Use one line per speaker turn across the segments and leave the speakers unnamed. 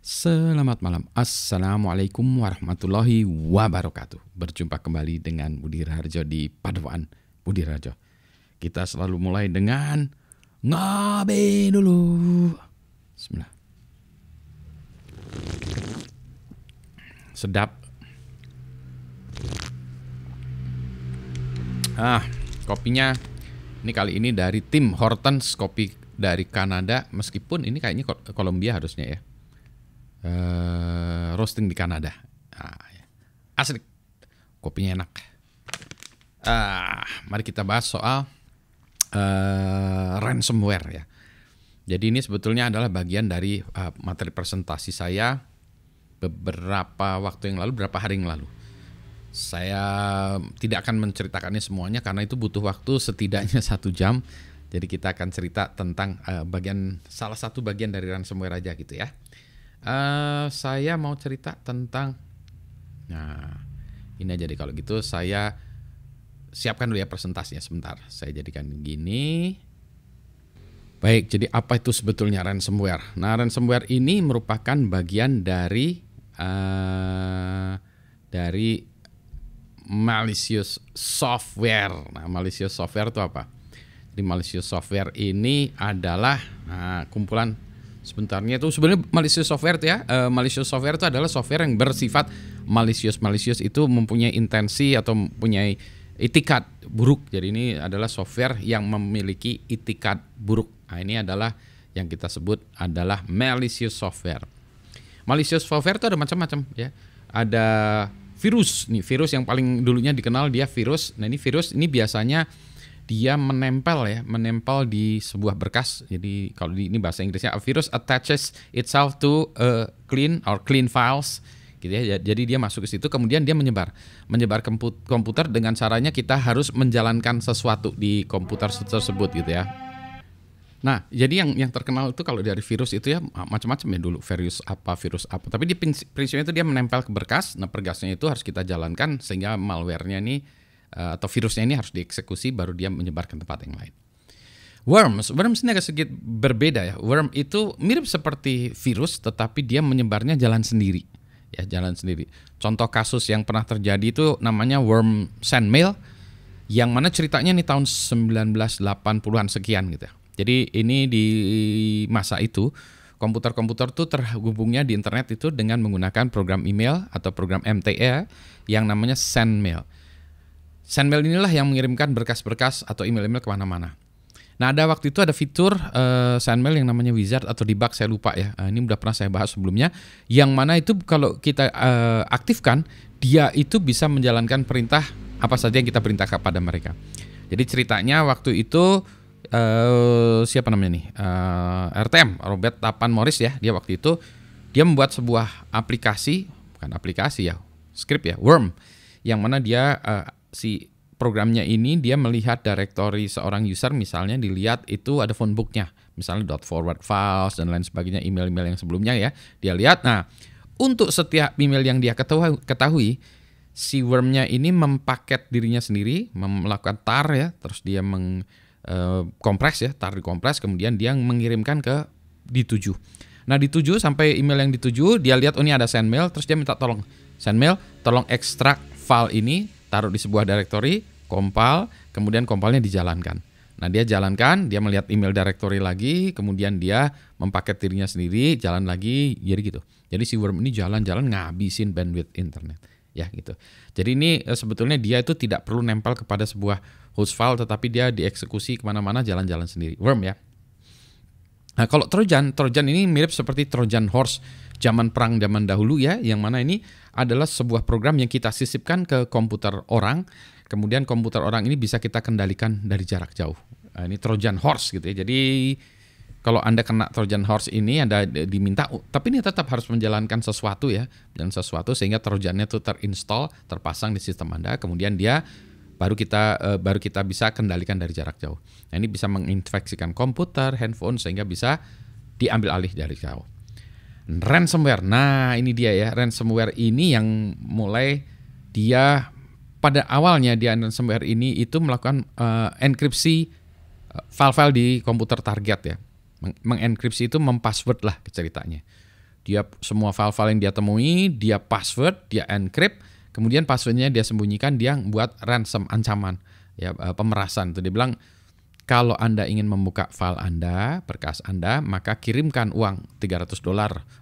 Selamat malam. Assalamualaikum warahmatullahi wabarakatuh. Berjumpa kembali dengan Budi Raharjo di Padepokan Budi Raharjo. Kita selalu mulai dengan ngopi dulu. Bismillah. Sedap. Kopinya ini kali ini dari tim Hortons, kopi dari Kanada. Meskipun ini kayaknya Kolombia harusnya ya. Roasting di Kanada. Asli, kopinya enak. Mari kita bahas soal ransomware ya. Jadi ini sebetulnya adalah bagian dari materi presentasi saya beberapa waktu yang lalu, beberapa hari yang lalu. Saya tidak akan menceritakannya semuanya karena itu butuh waktu setidaknya 1 jam. Jadi kita akan cerita tentang salah satu bagian dari ransomware aja gitu ya. Saya mau cerita tentang, ini aja deh kalau gitu. Saya siapkan dulu ya presentasinya sebentar. Saya jadikan gini. Baik, jadi apa itu sebetulnya ransomware? Nah, ransomware ini merupakan bagian dari malicious software. Nah, malicious software itu apa? Jadi malicious software ini adalah kumpulan. Sebenarnya itu sebenarnya malicious software itu ya. Malicious software itu adalah software yang bersifat malicious. Malicious itu mempunyai intensi atau mempunyai itikat buruk. Jadi ini adalah software yang memiliki itikat buruk. Nah, ini adalah yang kita sebut adalah malicious software. Malicious software itu ada macam-macam ya. Ada virus. Nih, virus yang paling dulunya dikenal dia virus. Nah, ini virus ini biasanya dia menempel di sebuah berkas. Jadi kalau ini bahasa Inggrisnya, a virus attaches itself to clean files gitu ya. Jadi dia masuk ke situ, kemudian dia menyebar komputer dengan caranya kita harus menjalankan sesuatu di komputer tersebut gitu ya. Nah, jadi yang terkenal itu kalau dari virus itu ya macam-macam ya dulu, virus apa. Tapi di prinsipnya itu dia menempel ke berkas. Nah, berkasnya itu harus kita jalankan sehingga malware-nya ini atau virusnya ini harus dieksekusi baru dia menyebar ke tempat yang lain. Worms ini agak sedikit berbeda ya. Worm itu mirip seperti virus tetapi dia menyebarnya jalan sendiri. Ya, jalan sendiri. Contoh kasus yang pernah terjadi itu namanya worm sendmail yang mana ceritanya nih tahun 1980-an sekian gitu ya. Jadi ini di masa itu komputer-komputer tuh terhubungnya di internet itu dengan menggunakan program email atau program MTA yang namanya sendmail. Sendmail inilah yang mengirimkan berkas-berkas atau email-email kemana-mana. Nah, ada waktu itu ada fitur sendmail yang namanya wizard atau debug, saya lupa ya. Ini udah pernah saya bahas sebelumnya. Yang mana itu kalau kita aktifkan, dia itu bisa menjalankan perintah apa saja yang kita perintahkan kepada mereka. Jadi ceritanya waktu itu siapa namanya nih? RTM, Robert Tapan Morris ya. Dia waktu itu dia membuat sebuah aplikasi, bukan aplikasi ya, script ya, worm, yang mana dia si programnya ini dia melihat directory seorang user, misalnya dilihat itu ada phone booknya, misalnya .forward files dan lain sebagainya, email-email yang sebelumnya ya, dia lihat. Nah, untuk setiap email yang dia ketahui si wormnya ini mempaket dirinya sendiri, melakukan tar ya, terus dia kompres ya, tar dikompres, kemudian dia mengirimkan ke dituju. Nah, dituju sampai email yang dituju, dia lihat ini ada sendmail, terus dia minta tolong sendmail, tolong ekstrak file ini, taruh di sebuah directory, compile, kemudian compile-nya dijalankan. Nah, dia jalankan, dia melihat email directory lagi, kemudian dia mempaket dirinya sendiri, jalan lagi, jadi gitu. Jadi si worm ini jalan-jalan ngabisin bandwidth internet, ya gitu. Jadi ini sebetulnya dia itu tidak perlu nempel kepada sebuah host file, tetapi dia dieksekusi kemana-mana, jalan-jalan sendiri. Worm ya. Nah, kalau Trojan ini mirip seperti Trojan Horse zaman perang zaman dahulu ya, yang mana ini adalah sebuah program yang kita sisipkan ke komputer orang, kemudian komputer orang ini bisa kita kendalikan dari jarak jauh. Nah, ini Trojan Horse gitu ya. Jadi kalau Anda kena Trojan Horse ini Anda diminta, tapi ini tetap harus menjalankan sesuatu ya, dan sesuatu sehingga Trojannya itu terinstall, terpasang di sistem Anda, kemudian dia baru kita bisa kendalikan dari jarak jauh. Nah, ini bisa menginfeksikan komputer, handphone sehingga bisa diambil alih dari jauh. Ransomware. Nah, ini dia ya. Ransomware ini yang mulai dia pada awalnya dia ransomware ini itu melakukan enkripsi file-file di komputer target ya. Mengenkripsi itu mempassword lah ceritanya. Dia semua file-file yang dia temui, dia password, dia encrypt, kemudian passwordnya dia sembunyikan, dia buat ransom, ancaman, ya, pemerasan. Itu dia bilang, kalau Anda ingin membuka file Anda, berkas Anda, maka kirimkan uang $300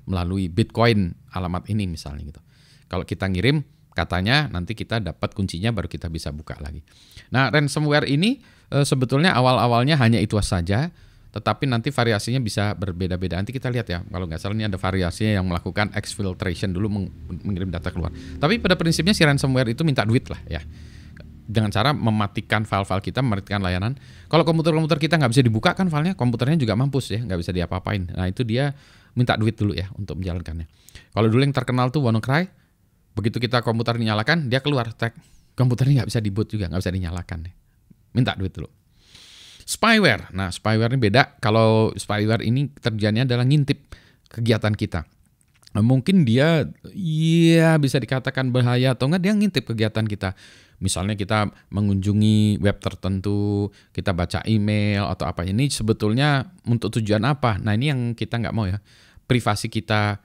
melalui Bitcoin alamat ini misalnya gitu. Kalau kita ngirim, katanya nanti kita dapat kuncinya baru kita bisa buka lagi. Nah, ransomware ini sebetulnya awal-awalnya hanya itu saja, tetapi nanti variasinya bisa berbeda-beda. Nanti kita lihat ya, kalau nggak salah ini ada variasinya yang melakukan exfiltration dulu, mengirim data keluar. Tapi pada prinsipnya si ransomware itu minta duit lah ya. Dengan cara mematikan file-file kita, mematikan layanan. Kalau komputer-komputer kita nggak bisa dibuka kan filenya, komputernya juga mampus ya, nggak bisa diapa-apain. Nah itu dia minta duit dulu ya untuk menjalankannya. Kalau dulu yang terkenal tuh WannaCry, begitu kita komputer dinyalakan, dia keluar tag. Komputernya nggak bisa di-boot juga, nggak bisa dinyalakan. Minta duit dulu. Spyware. Nah, spyware ini beda. Kalau spyware ini kerjanya adalah ngintip kegiatan kita. Mungkin dia ya bisa dikatakan bahaya atau enggak, dia ngintip kegiatan kita. Misalnya kita mengunjungi web tertentu, kita baca email atau apa. Ini sebetulnya untuk tujuan apa? Nah, ini yang kita nggak mau ya. Privasi kita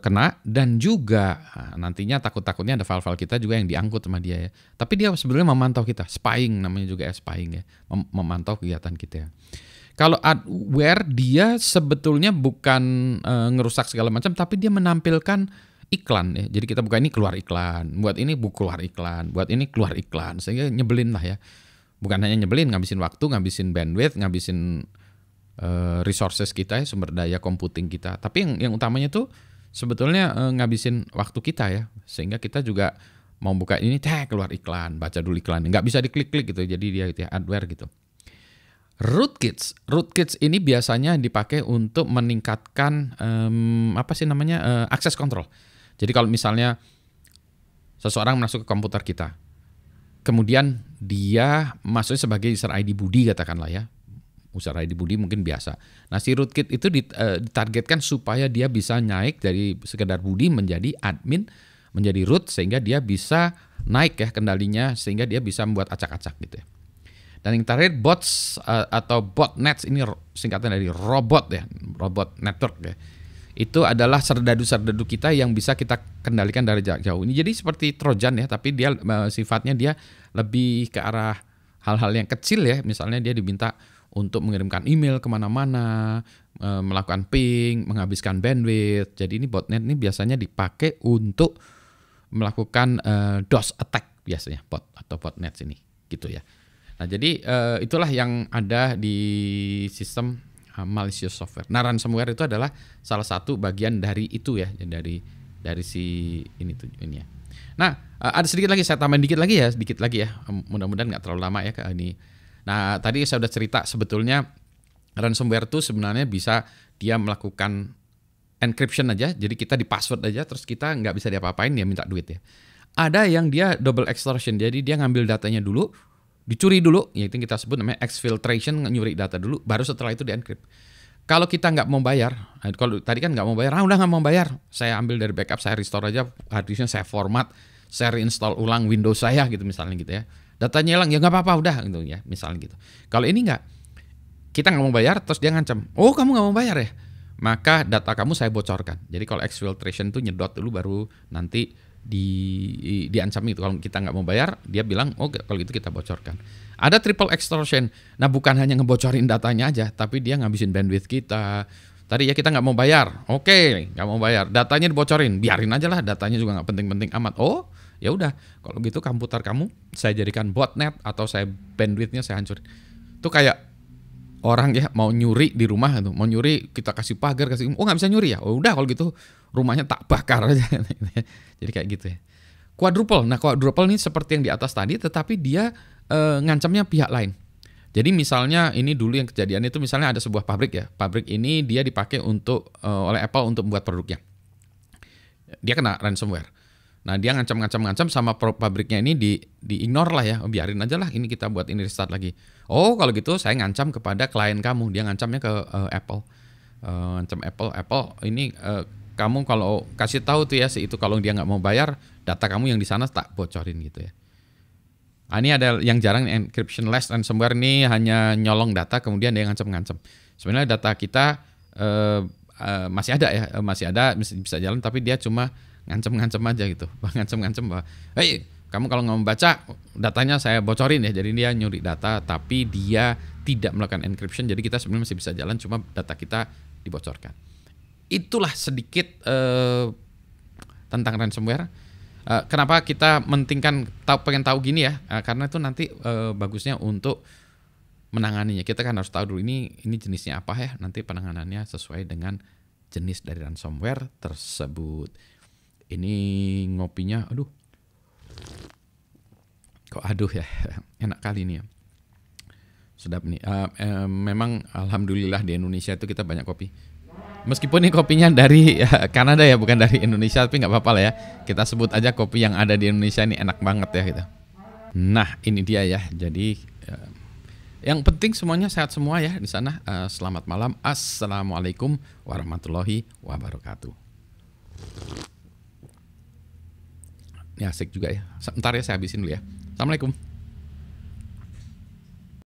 kena, dan juga nantinya takut-takutnya ada file-file kita juga yang diangkut sama dia ya. Tapi dia sebetulnya memantau kita, spying namanya juga ya, spying ya, memantau kegiatan kita ya. Kalau adware dia sebetulnya bukan ngerusak segala macam, tapi dia menampilkan iklan ya. Jadi kita buka ini keluar iklan, buat ini keluar iklan, buat ini keluar iklan, sehingga nyebelin lah ya. Bukan hanya nyebelin, ngabisin waktu, ngabisin bandwidth, ngabisin resources kita ya, sumber daya computing kita. Tapi yang utamanya tuh sebetulnya ngabisin waktu kita ya, sehingga kita juga mau buka ini keluar iklan, baca dulu iklan, nggak bisa diklik-klik gitu. Jadi dia itu ya, adware gitu. Rootkits ini biasanya dipakai untuk meningkatkan akses kontrol. Jadi kalau misalnya seseorang masuk ke komputer kita, kemudian dia masuknya sebagai user ID Budi katakanlah ya. User ID Budi mungkin biasa. Nah, si rootkit itu ditargetkan supaya dia bisa naik dari sekedar Budi menjadi admin, menjadi root, sehingga dia bisa naik ya kendalinya, sehingga dia bisa membuat acak-acak gitu ya. Dan yang terakhir bots atau botnets, ini singkatan dari robot ya, robot network ya. Itu adalah serdadu-serdadu kita yang bisa kita kendalikan dari jarak jauh. Ini jadi seperti Trojan ya, tapi dia sifatnya dia lebih ke arah hal-hal yang kecil ya. Misalnya dia diminta untuk mengirimkan email kemana-mana, melakukan ping, menghabiskan bandwidth. Jadi ini botnet ini biasanya dipakai untuk melakukan DOS attack biasanya, bot atau botnet ini gitu ya. Nah jadi itulah yang ada di sistem malicious software. Nah, ransomware itu adalah salah satu bagian dari itu ya, dari si ini ya. Nah, ada sedikit lagi, saya tambahin dikit lagi ya. Mudah-mudahan nggak terlalu lama ya ke ini. Nah, tadi saya udah cerita sebetulnya ransomware itu sebenarnya bisa dia melakukan encryption aja, jadi kita di password aja, terus kita nggak bisa diapa-apain, dia minta duit ya. Ada yang dia double extortion, jadi dia ngambil datanya dulu, dicuri dulu, yaitu yang kita sebut namanya exfiltration, nyuri data dulu, baru setelah itu di-encrypt. Kalau kita nggak mau bayar, kalau tadi kan nggak mau bayar, udah nggak mau bayar, saya ambil dari backup, saya restore aja, harddisknya saya format, saya reinstall ulang Windows saya gitu misalnya gitu ya. Datanya hilang, ya nggak apa-apa udah gitu ya, misalnya gitu. Kalau ini nggak, kita nggak mau bayar, terus dia ngancam, oh kamu nggak mau bayar ya, maka data kamu saya bocorkan. Jadi kalau exfiltration itu nyedot dulu, baru nanti diancam itu. Kalau kita nggak mau bayar, dia bilang, oh kalau gitu kita bocorkan. Ada triple extortion. Nah bukan hanya ngebocorin datanya aja, tapi dia ngabisin bandwidth kita. Tadi ya kita nggak mau bayar, oke, nggak mau bayar, datanya dibocorin, biarin aja lah, datanya juga nggak penting-penting amat. Oh ya udah, kalau gitu komputer kamu saya jadikan botnet atau saya bandwidthnya saya hancurin. Itu kayak orang ya mau nyuri di rumah itu, mau nyuri kita kasih pagar, kasih, oh nggak bisa nyuri ya, oh udah kalau gitu rumahnya tak bakar aja. Jadi kayak gitu ya. Quadruple, nah quadruple ini seperti yang di atas tadi, tetapi dia ngancamnya pihak lain. Jadi misalnya ini dulu yang kejadian itu, misalnya ada sebuah pabrik ya, pabrik ini dia dipakai untuk oleh Apple untuk membuat produknya. Dia kena ransomware. Nah dia ngancam sama pabriknya ini di-ignore lah ya, biarin aja lah, ini kita buat ini restart lagi. Oh kalau gitu saya ngancam kepada klien kamu, dia ngancamnya ke Apple. Ngancam Apple ini kamu kalau kasih tahu tuh ya si itu, kalau dia nggak mau bayar, data kamu yang di sana tak bocorin gitu ya. Nah, ini ada yang jarang, encryptionless ransomware ini hanya nyolong data kemudian dia ngancam-ngancam. Sebenarnya data kita masih ada ya, masih ada bisa jalan, tapi dia cuma ngancem-ngancem aja gitu, ngancem-ngancem bahwa, hey, kamu kalau nggak membaca datanya saya bocorin ya. Jadi dia nyuri data, tapi dia tidak melakukan encryption. Jadi kita sebenarnya masih bisa jalan, cuma data kita dibocorkan. Itulah sedikit tentang ransomware. Kenapa kita pengen tahu gini ya? Karena itu nanti bagusnya untuk menanganinya. Kita kan harus tahu dulu ini jenisnya apa ya. Nanti penanganannya sesuai dengan jenis dari ransomware tersebut. Ini ngopinya, aduh, kok aduh ya, enak kali ini ya. Sedap nih. Memang alhamdulillah di Indonesia itu kita banyak kopi. Meskipun ini kopinya dari Kanada ya, bukan dari Indonesia, tapi nggak apa-apa lah ya. Kita sebut aja kopi yang ada di Indonesia ini enak banget ya gitu. Nah ini dia ya. Jadi yang penting semuanya sehat semua ya di sana. Selamat malam. Assalamualaikum warahmatullahi wabarakatuh. Ini asik juga ya. Sebentar ya saya habisin dulu ya. Assalamualaikum.